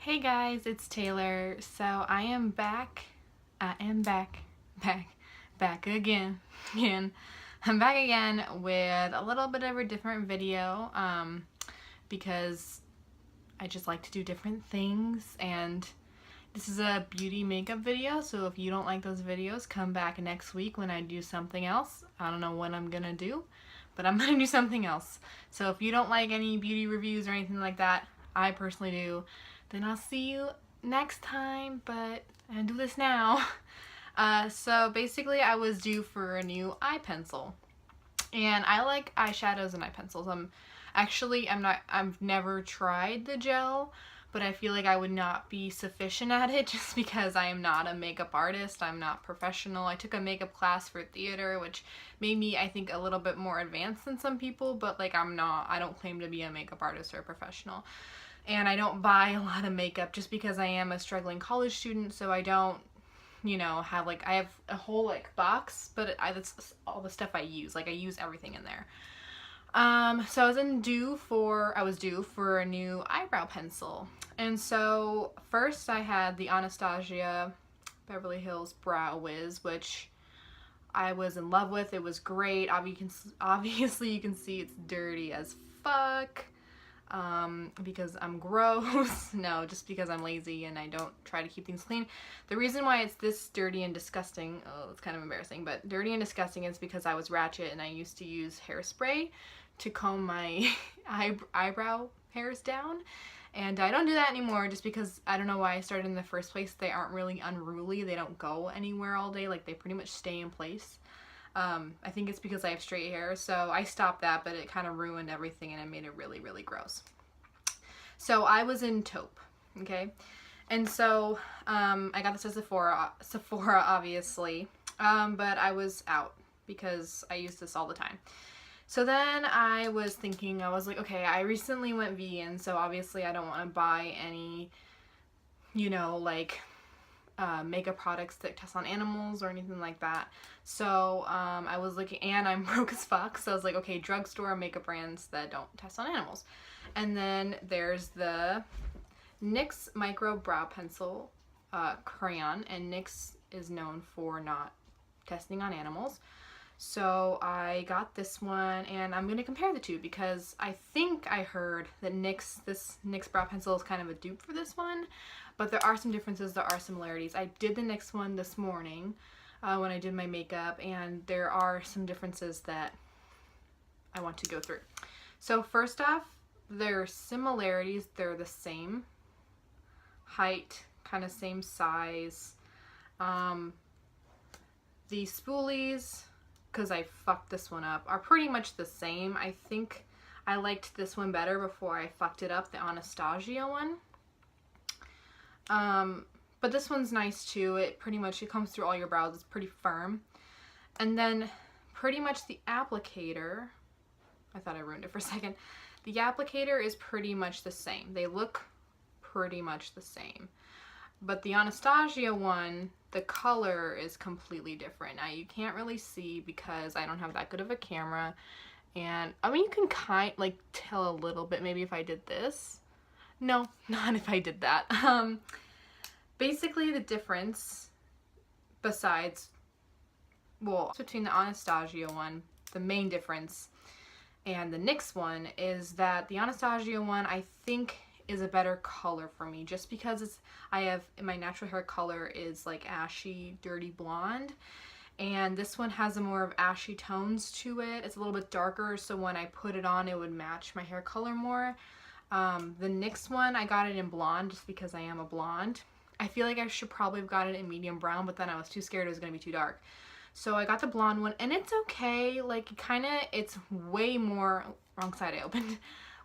Hey guys, it's Taylor. So I am back. I am back again. Again. I'm back again with a little bit of a different video because I just like to do different things, and this is a beauty makeup video, so if you don't like those videos, come back next week when I do something else. I don't know what I'm gonna do, but I'm gonna do something else. So if you don't like any beauty reviews or anything like that, I personally do, then I'll see you next time, but I'm gonna do this now. So basically I was due for a new eye pencil, and I like eyeshadows and eye pencils. I've never tried the gel, but I feel like I would not be sufficient at it just because I am not a makeup artist. I'm not professional. I took a makeup class for theater, which made me, I think, a little bit more advanced than some people, but like I don't claim to be a makeup artist or a professional. And I don't buy a lot of makeup just because I am a struggling college student, so I don't, have I have a whole box, but that's all the stuff I use. I use everything in there. So I was due for a new eyebrow pencil. And so first I had the Anastasia Beverly Hills Brow Wiz, which I was in love with. It was great. Obviously you can see it's dirty as fuck. Because I'm gross. No, just because I'm lazy and I don't try to keep things clean. The reason why it's this dirty and disgusting, oh, it's kind of embarrassing, but dirty and disgusting is because I was ratchet and I used to use hairspray to comb my eyebrow hairs down. And I don't do that anymore just because I don't know why I started in the first place. They aren't really unruly. They don't go anywhere all day. They pretty much stay in place. I think it's because I have straight hair, so I stopped that, but it kind of ruined everything and it made it really, really gross. So I was in taupe, okay? And so I got this at Sephora obviously, but I was out because I use this all the time. So then I was thinking, I was like, okay, I recently went vegan, so obviously I don't want to buy any, makeup products that test on animals or anything like that. So I was looking, and I'm broke as fuck, so I was like, okay, drugstore makeup brands that don't test on animals. And then there's the NYX Micro Brow Pencil Crayon, and NYX is known for not testing on animals. So I got this one, and I'm going to compare the two because I think I heard that this NYX brow pencil is kind of a dupe for this one, but there are some differences, there are similarities. I did the NYX one this morning when I did my makeup, and there are some differences that I want to go through. So first off, their similarities, they're the same height, kind of same size. The spoolies, because I fucked this one up, are pretty much the same. I think I liked this one better before I fucked it up, the Anastasia one. But this one's nice too. It comes through all your brows. It's pretty firm. And then pretty much the applicator, I thought I ruined it for a second. The applicator is pretty much the same. They look pretty much the same. But the Anastasia one, the color is completely different. Now you can't really see because I don't have that good of a camera. And I mean, you can tell a little bit maybe if I did this. No, not if I did that. Basically the difference between the Anastasia one, the main difference, and the NYX one is that the Anastasia one, I think, is a better color for me just because my natural hair color is ashy, dirty blonde, and this one has a more of ashy tones to it. It's a little bit darker, so when I put it on, it would match my hair color more. The NYX one, I got it in blonde just because I am a blonde. I feel like I should probably have got it in medium brown, but then I was too scared it was going to be too dark. So I got the blonde one, and it's okay. It's way more, wrong side I opened,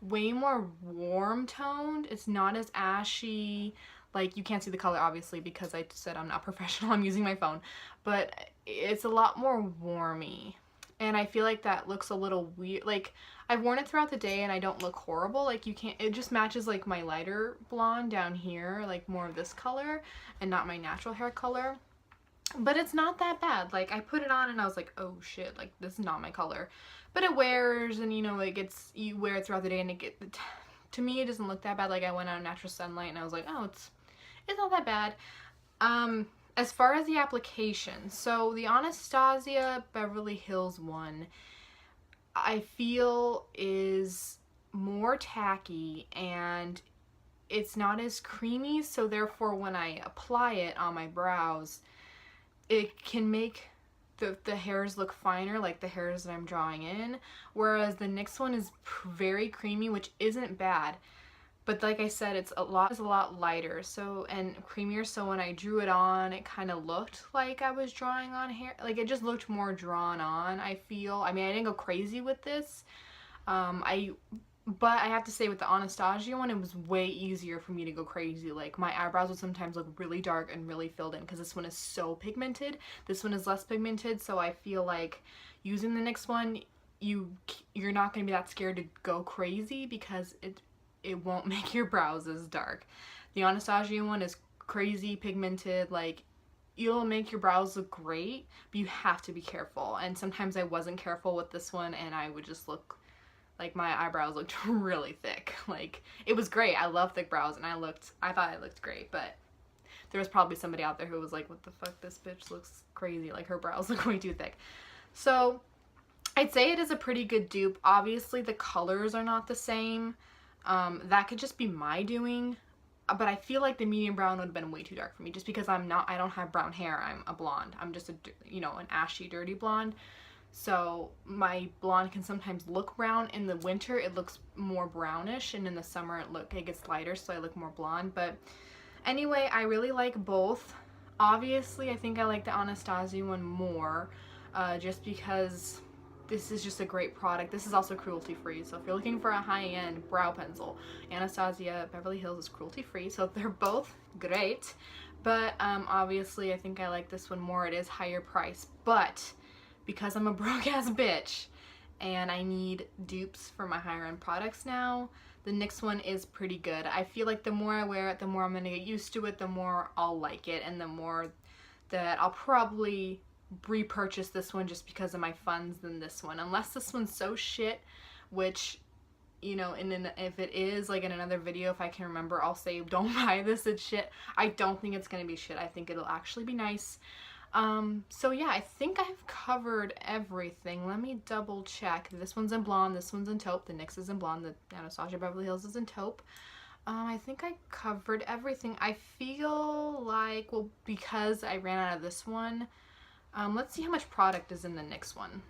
way more warm toned. It's not as ashy. You can't see the color obviously because I said I'm not professional, I'm using my phone, but it's a lot more warmy. And I feel like that looks a little weird. I've worn it throughout the day and I don't look horrible. It just matches my lighter blonde down here, more of this color and not my natural hair color. But it's not that bad. I put it on and I was like, oh shit, this is not my color. But it wears, and you wear it throughout the day and to me, it doesn't look that bad. Like, I went out in natural sunlight and I was like, oh, it's not that bad. As far as the application, so the Anastasia Beverly Hills one, I feel is more tacky and it's not as creamy, so therefore when I apply it on my brows, it can make the hairs look finer, like the hairs that I'm drawing in, whereas the NYX one is very creamy, which isn't bad. But like I said, it's a lot lighter, so, and creamier, so when I drew it on, it kind of looked like I was drawing on hair. Like, it just looked more drawn on, I feel. I mean, I didn't go crazy with this. But I have to say, with the Anastasia one, it was way easier for me to go crazy. Like, my eyebrows would sometimes look really dark and really filled in, because this one is so pigmented. This one is less pigmented, so I feel like using the NYX one, you're not going to be that scared to go crazy, because it won't make your brows as dark. The Anastasia one is crazy pigmented, like, it'll make your brows look great, but you have to be careful. And sometimes I wasn't careful with this one, and I would just look like my eyebrows looked really thick. Like, it was great. I love thick brows, and I thought I looked great, but there was probably somebody out there who was like, what the fuck, this bitch looks crazy, like her brows look way too thick. So I'd say it is a pretty good dupe. Obviously the colors are not the same. That could just be my doing, but I feel like the medium brown would have been way too dark for me, just because I don't have brown hair. I'm a blonde. I'm just an ashy, dirty blonde. So my blonde can sometimes look brown. In the winter, it looks more brownish, and in the summer, it gets lighter, so I look more blonde. But anyway, I really like both. Obviously, I think I like the Anastasia one more, just because this is just a great product. This is also cruelty-free, so if you're looking for a high-end brow pencil, Anastasia Beverly Hills is cruelty-free, so they're both great. But obviously, I think I like this one more. It is higher price, but because I'm a broke-ass bitch and I need dupes for my higher-end products now, the NYX one is pretty good. I feel like the more I wear it, the more I'm going to get used to it, the more I'll like it, and the more that I'll probably repurchase this one just because of my funds than this one. Unless this one's so shit, which, you know, if it is, like, in another video, if I can remember, I'll say don't buy this, it's shit. I don't think it's gonna be shit. I think it'll actually be nice. So yeah, I think I've covered everything. Let me double check. This one's in blonde, this one's in taupe, the NYX is in blonde, the Anastasia Beverly Hills is in taupe. I think I covered everything. I feel like, well, because I ran out of this one, let's see how much product is in the NYX one.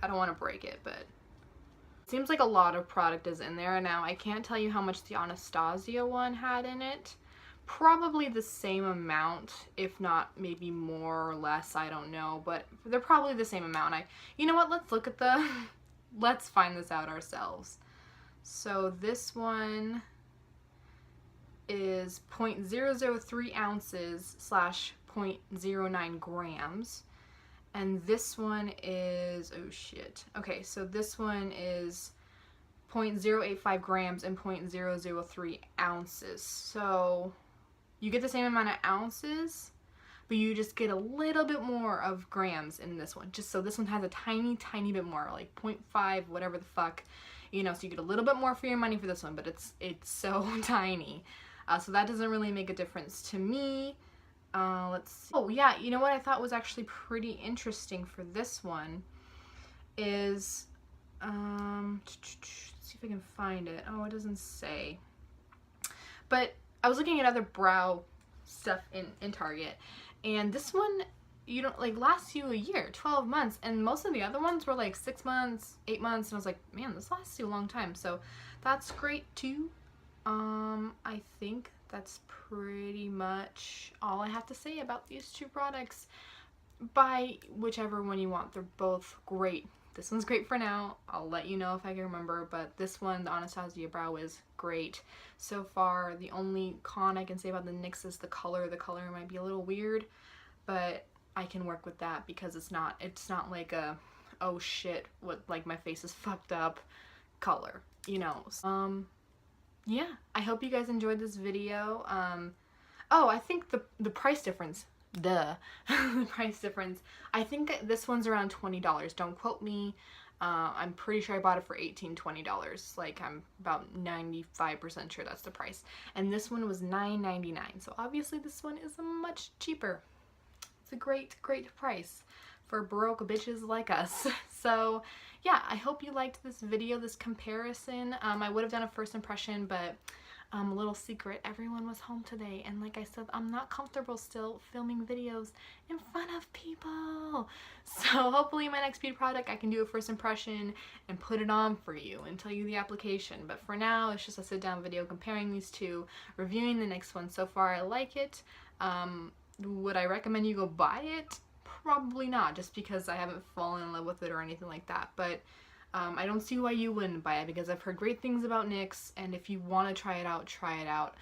I don't want to break it, but it seems like a lot of product is in there. Now, I can't tell you how much the Anastasia one had in it. Probably the same amount, if not maybe more or less, I don't know, but they're probably the same amount. You know what, let's look at let's find this out ourselves. So this one is 0.003 ounces / 0.09 grams, and this one is, oh shit, okay, so this one is 0.085 grams and 0.003 ounces. So you get the same amount of ounces, but you just get a little bit more of grams in this one. Just so this one has a tiny bit more, like 0.5, whatever the fuck, you know, so you get a little bit more for your money for this one, but it's so tiny. So that doesn't really make a difference to me. Let's see. Oh yeah, you know what I thought was actually pretty interesting for this one is, let's see if I can find it. Oh, it doesn't say. But I was looking at other brow stuff in Target, and this one, you know, like, lasts you a year, 12 months, and most of the other ones were like 6 months, 8 months, and I was like, man, this lasts you a long time, so that's great too. I think that's pretty much all I have to say about these two products. Buy whichever one you want, they're both great. This one's great for now. I'll let you know if I can remember, but this one, the Anastasia Brow, is great so far. The only con I can say about the NYX is the color. The color might be a little weird, but I can work with that because it's not like a, oh shit, what, like, my face is fucked up color, you know. Yeah, I hope you guys enjoyed this video. Oh, I think the price difference, the price difference, I think this one's around $20. Don't quote me. I'm pretty sure I bought it for $18, $20. Like, I'm about 95% sure that's the price. And this one was $9.99. So obviously this one is much cheaper. It's a great, great price for broke bitches like us. So yeah, I hope you liked this video, this comparison. I would have done a first impression, but a little secret, everyone was home today, and like I said, I'm not comfortable still filming videos in front of people. So hopefully my next beauty product I can do a first impression and put it on for you and tell you the application. But for now, it's just a sit down video comparing these two, reviewing the next one. So far I like it. Would I recommend you go buy it? Probably not, just because I haven't fallen in love with it or anything like that. But I don't see why you wouldn't buy it, because I've heard great things about NYX, and if you want to try it out, try it out.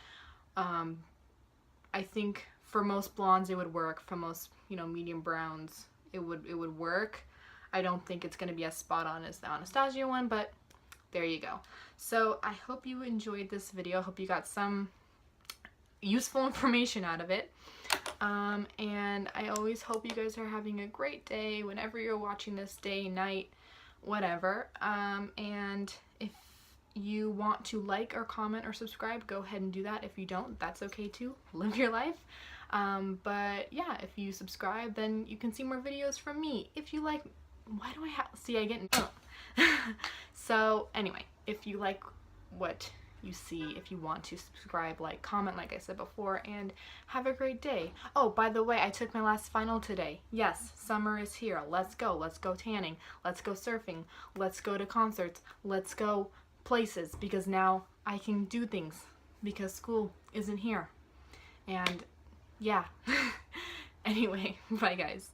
I think for most blondes it would work. For most, medium browns, it would work. I don't think it's going to be as spot on as the Anastasia one, but there you go. So I hope you enjoyed this video. I hope you got some useful information out of it. And I always hope you guys are having a great day whenever you're watching this, day, night, whatever. And if you want to like or comment or subscribe, go ahead and do that. If you don't, that's okay too. Live your life. But yeah, if you subscribe, then you can see more videos from me. If you like, why do I have, see, I get, so anyway, if you like what you see, if you want to subscribe, like, comment, like I said before, and have a great day. Oh, by the way, I took my last final today. Yes, summer is here. Let's go tanning, let's go surfing, let's go to concerts, let's go places, because now I can do things because school isn't here. And yeah. Anyway, bye guys.